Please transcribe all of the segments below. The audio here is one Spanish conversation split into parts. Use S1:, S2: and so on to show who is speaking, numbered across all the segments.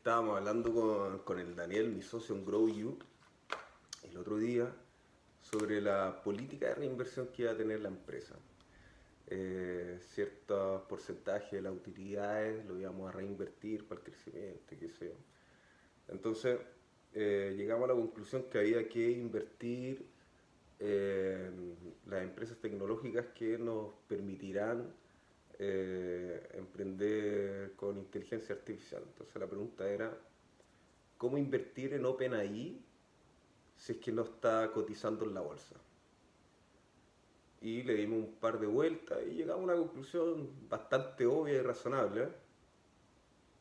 S1: Estábamos hablando con el Daniel, mi socio en Grow You, el otro día sobre la política de reinversión que iba a tener la empresa. Ciertos porcentajes de las utilidades lo íbamos a reinvertir para el crecimiento, qué sé yo. Entonces, llegamos a la conclusión que había que invertir en las empresas tecnológicas que nos permitirán emprender con inteligencia artificial. Entonces la pregunta era, ¿cómo invertir en OpenAI si es que no está cotizando en la bolsa? Y le dimos un par de vueltas y llegamos a una conclusión bastante obvia y razonable.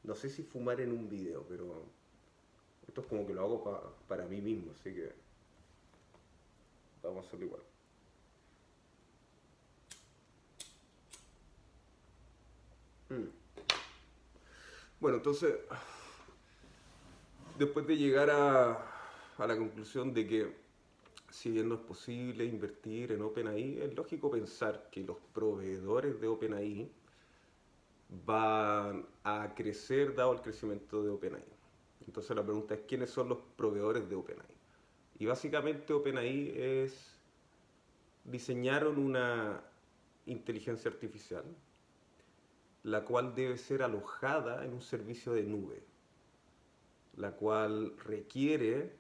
S1: No sé si fumar en un video, pero esto es como que lo hago para mí mismo, así que vamos a hacerlo igual. Mm. Bueno, entonces, después de llegar a la conclusión de que si bien no es posible invertir en OpenAI, es lógico pensar que los proveedores de OpenAI van a crecer dado el crecimiento de OpenAI. Entonces la pregunta es, ¿quiénes son los proveedores de OpenAI? Y básicamente OpenAI diseñaron una inteligencia artificial, la cual debe ser alojada en un servicio de nube, la cual requiere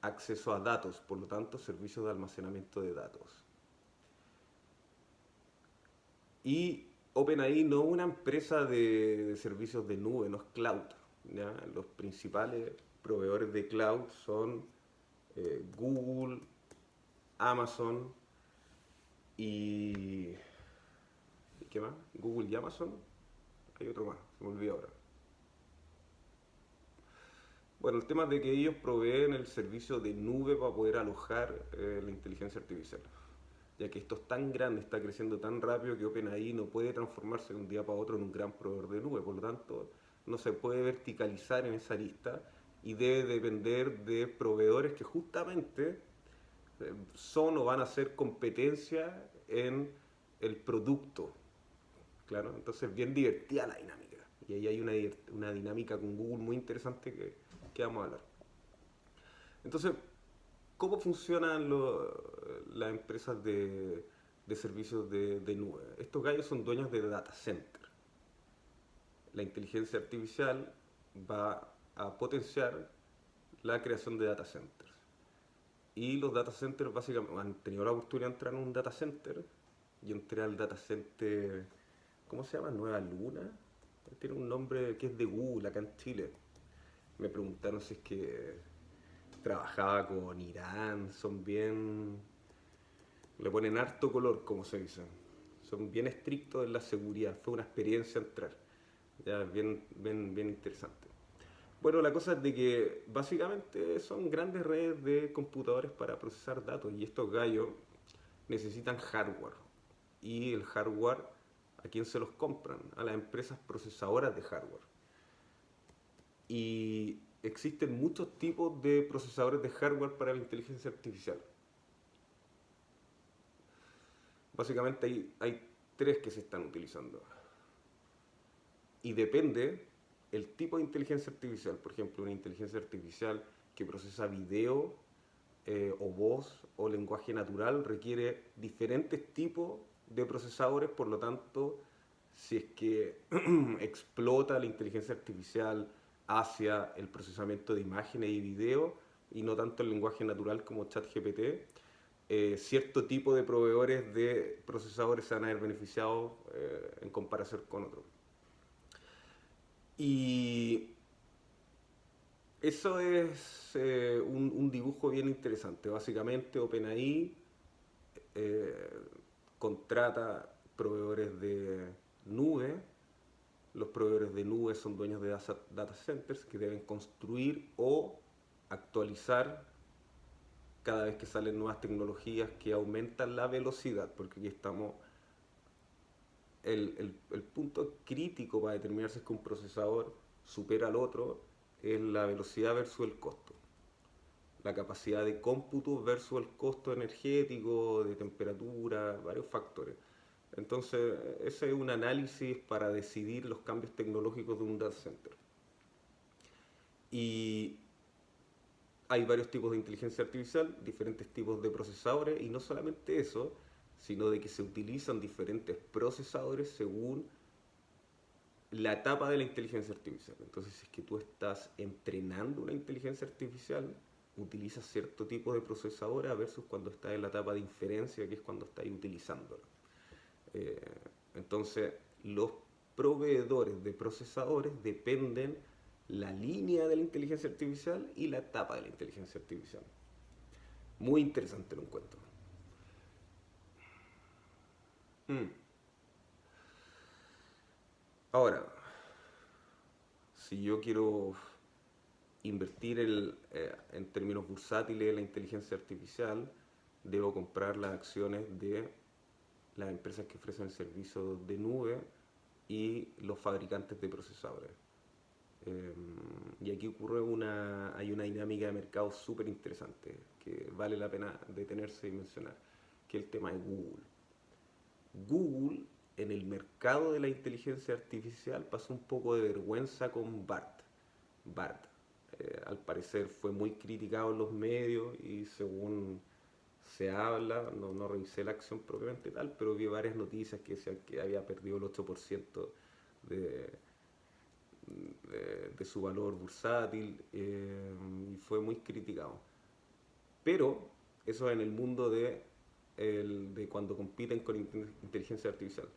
S1: acceso a datos, por lo tanto servicios de almacenamiento de datos. Y OpenAI no es una empresa de servicios de nube, no es cloud. ¿Ya? Los principales proveedores de cloud son Google, Amazon y... ¿Qué más? Google y Amazon. Hay otro más, se me olvidó ahora. Bueno, el tema es de que ellos proveen el servicio de nube para poder alojar la inteligencia artificial. Ya que esto es tan grande, está creciendo tan rápido que OpenAI no puede transformarse de un día para otro en un gran proveedor de nube. Por lo tanto, no se puede verticalizar en esa lista y debe depender de proveedores que justamente son o van a ser competencia en el producto. Claro, entonces bien divertida la dinámica. Y ahí hay una dinámica con Google muy interesante que vamos a hablar. Entonces, ¿cómo funcionan las empresas de servicios de nube? Estos gallos son dueños de data center. La inteligencia artificial va a potenciar la creación de data centers. Y los data centers básicamente han tenido la oportunidad de entrar en un data center. Yo entré al data center, ¿cómo se llama? Nueva Luna. Tiene un nombre que es de Google acá en Chile. Me preguntaron si es que trabajaba con Irán, son bien... Le ponen harto color, como se dice. Son bien estrictos en la seguridad. Fue una experiencia entrar. Ya, bien interesante. Bueno, la cosa es de que básicamente son grandes redes de computadores para procesar datos y estos gallos necesitan hardware. Y el hardware, ¿a quién se los compran? A las empresas procesadoras de hardware. Y existen muchos tipos de procesadores de hardware para la inteligencia artificial. Básicamente hay tres que se están utilizando. Y depende el tipo de inteligencia artificial. Por ejemplo, una inteligencia artificial que procesa video o voz o lenguaje natural requiere diferentes tipos de procesadores. Por lo tanto, si es que explota la inteligencia artificial hacia el procesamiento de imágenes y video y no tanto el lenguaje natural como ChatGPT, cierto tipo de proveedores de procesadores se van a ver beneficiados en comparación con otros. Y eso es un dibujo bien interesante. Básicamente OpenAI eh, contrata proveedores de nube. Los proveedores de nube son dueños de data centers que deben construir o actualizar cada vez que salen nuevas tecnologías que aumentan la velocidad, porque aquí estamos, el punto crítico para determinar si es que un procesador supera al otro es la velocidad versus el costo. La capacidad de cómputo versus el costo energético, de temperatura, varios factores. Entonces, ese es un análisis para decidir los cambios tecnológicos de un data center. Y hay varios tipos de inteligencia artificial, diferentes tipos de procesadores, y no solamente eso, sino de que se utilizan diferentes procesadores según la etapa de la inteligencia artificial. Entonces, si es que tú estás entrenando una inteligencia artificial, utilizas cierto tipo de procesadora versus cuando estás en la etapa de inferencia, que es cuando estás utilizándola. Eh, entonces, los proveedores de procesadores dependen la línea de la inteligencia artificial y la etapa de la inteligencia artificial. Muy interesante lo encuentro. Mm. Ahora, si yo quiero invertir en términos bursátiles en la inteligencia artificial, debo comprar las acciones de las empresas que ofrecen servicios de nube y los fabricantes de procesadores. Eh, y aquí hay una dinámica de mercado súper interesante que vale la pena detenerse y mencionar, que es el tema de Google. Google en el mercado de la inteligencia artificial pasó un poco de vergüenza con BART. Al parecer fue muy criticado en los medios y según se habla, no revisé la acción propiamente tal, pero vi varias noticias que decían que había perdido el 8% de, de su valor bursátil y fue muy criticado. Pero eso en el mundo de cuando compiten con inteligencia artificial.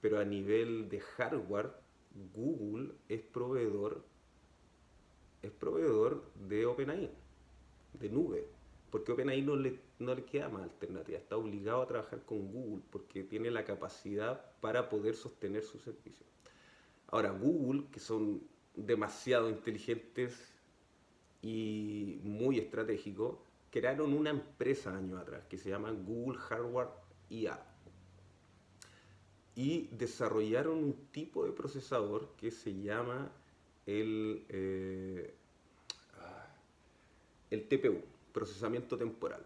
S1: Pero a nivel de hardware, Google es proveedor de OpenAI, de nube. Porque OpenAI no le queda más alternativa, está obligado a trabajar con Google porque tiene la capacidad para poder sostener su servicio. Ahora, Google, que son demasiado inteligentes y muy estratégicos, crearon una empresa años atrás que se llama Google Hardware IA y desarrollaron un tipo de procesador que se llama el, eh, el TPU, procesamiento temporal,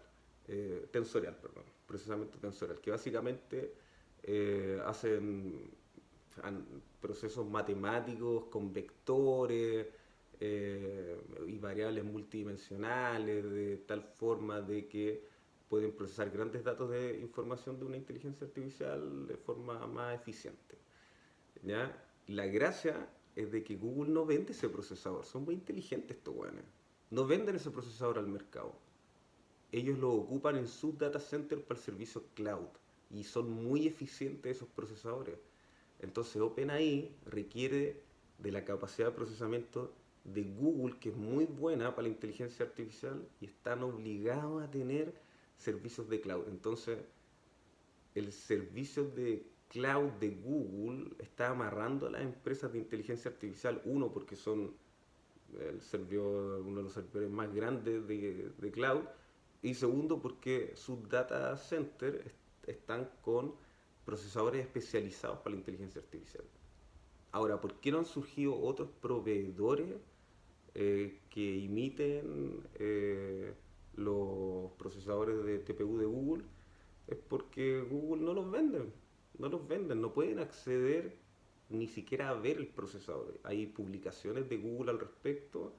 S1: tensorial, perdón, procesamiento tensorial, que básicamente hacen procesos matemáticos con vectores y variables multidimensionales de tal forma de que pueden procesar grandes datos de información de una inteligencia artificial de forma más eficiente. ¿Ya? La gracia es de que Google no vende ese procesador, son muy inteligentes estos weones. No venden ese procesador al mercado. Ellos lo ocupan en sus data centers para el servicio cloud y son muy eficientes esos procesadores. Entonces OpenAI requiere de la capacidad de procesamiento de Google, que es muy buena para la inteligencia artificial, y están obligados a tener servicios de cloud. Entonces, el servicio de cloud de Google está amarrando a las empresas de inteligencia artificial, uno, porque son uno de los servidores más grandes de cloud, y segundo, porque sus data centers están con procesadores especializados para la inteligencia artificial. Ahora, ¿por qué no han surgido otros proveedores que imiten los procesadores de TPU de Google? Es porque Google no los venden, no pueden acceder ni siquiera a ver el procesador. Hay publicaciones de Google al respecto,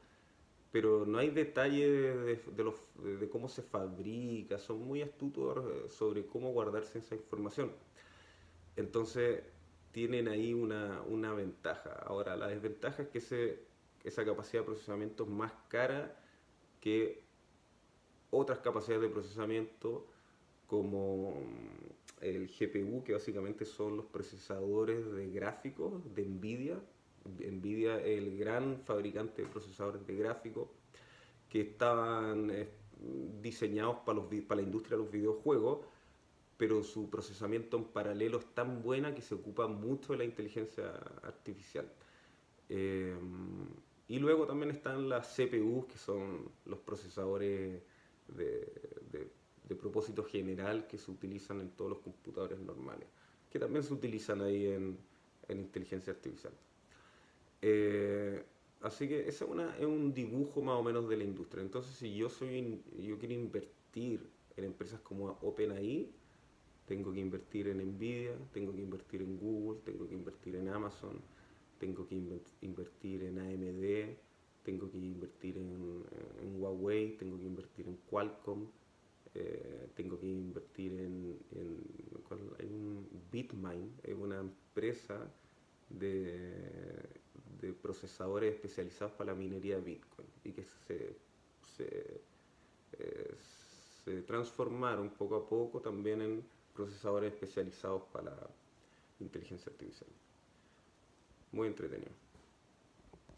S1: pero no hay detalle de cómo se fabrica, son muy astutos sobre cómo guardarse esa información. Entonces tienen ahí una ventaja. Ahora, la desventaja es que esa capacidad de procesamiento es más cara que otras capacidades de procesamiento como el GPU, que básicamente son los procesadores de gráficos de Nvidia. Nvidia es el gran fabricante de procesadores de gráficos que estaban diseñados para la industria de los videojuegos, pero su procesamiento en paralelo es tan buena que se ocupa mucho de la inteligencia artificial. Eh, y luego también están las CPUs, que son los procesadores de, de, de propósito general que se utilizan en todos los computadores normales, que también se utilizan ahí en inteligencia artificial. Eh, Así que ese es un dibujo más o menos de la industria. Entonces, si yo quiero invertir en empresas como OpenAI, tengo que invertir en Nvidia, tengo que invertir en Google, tengo que invertir en Amazon, tengo que invertir en AMD, tengo que invertir invertir en Huawei, tengo que invertir en Qualcomm, tengo que invertir hay un Bitmain, es una empresa de, de procesadores especializados para la minería de Bitcoin y que se, eh, se transformaron poco a poco también en procesadores especializados para la inteligencia artificial. Muy entretenido.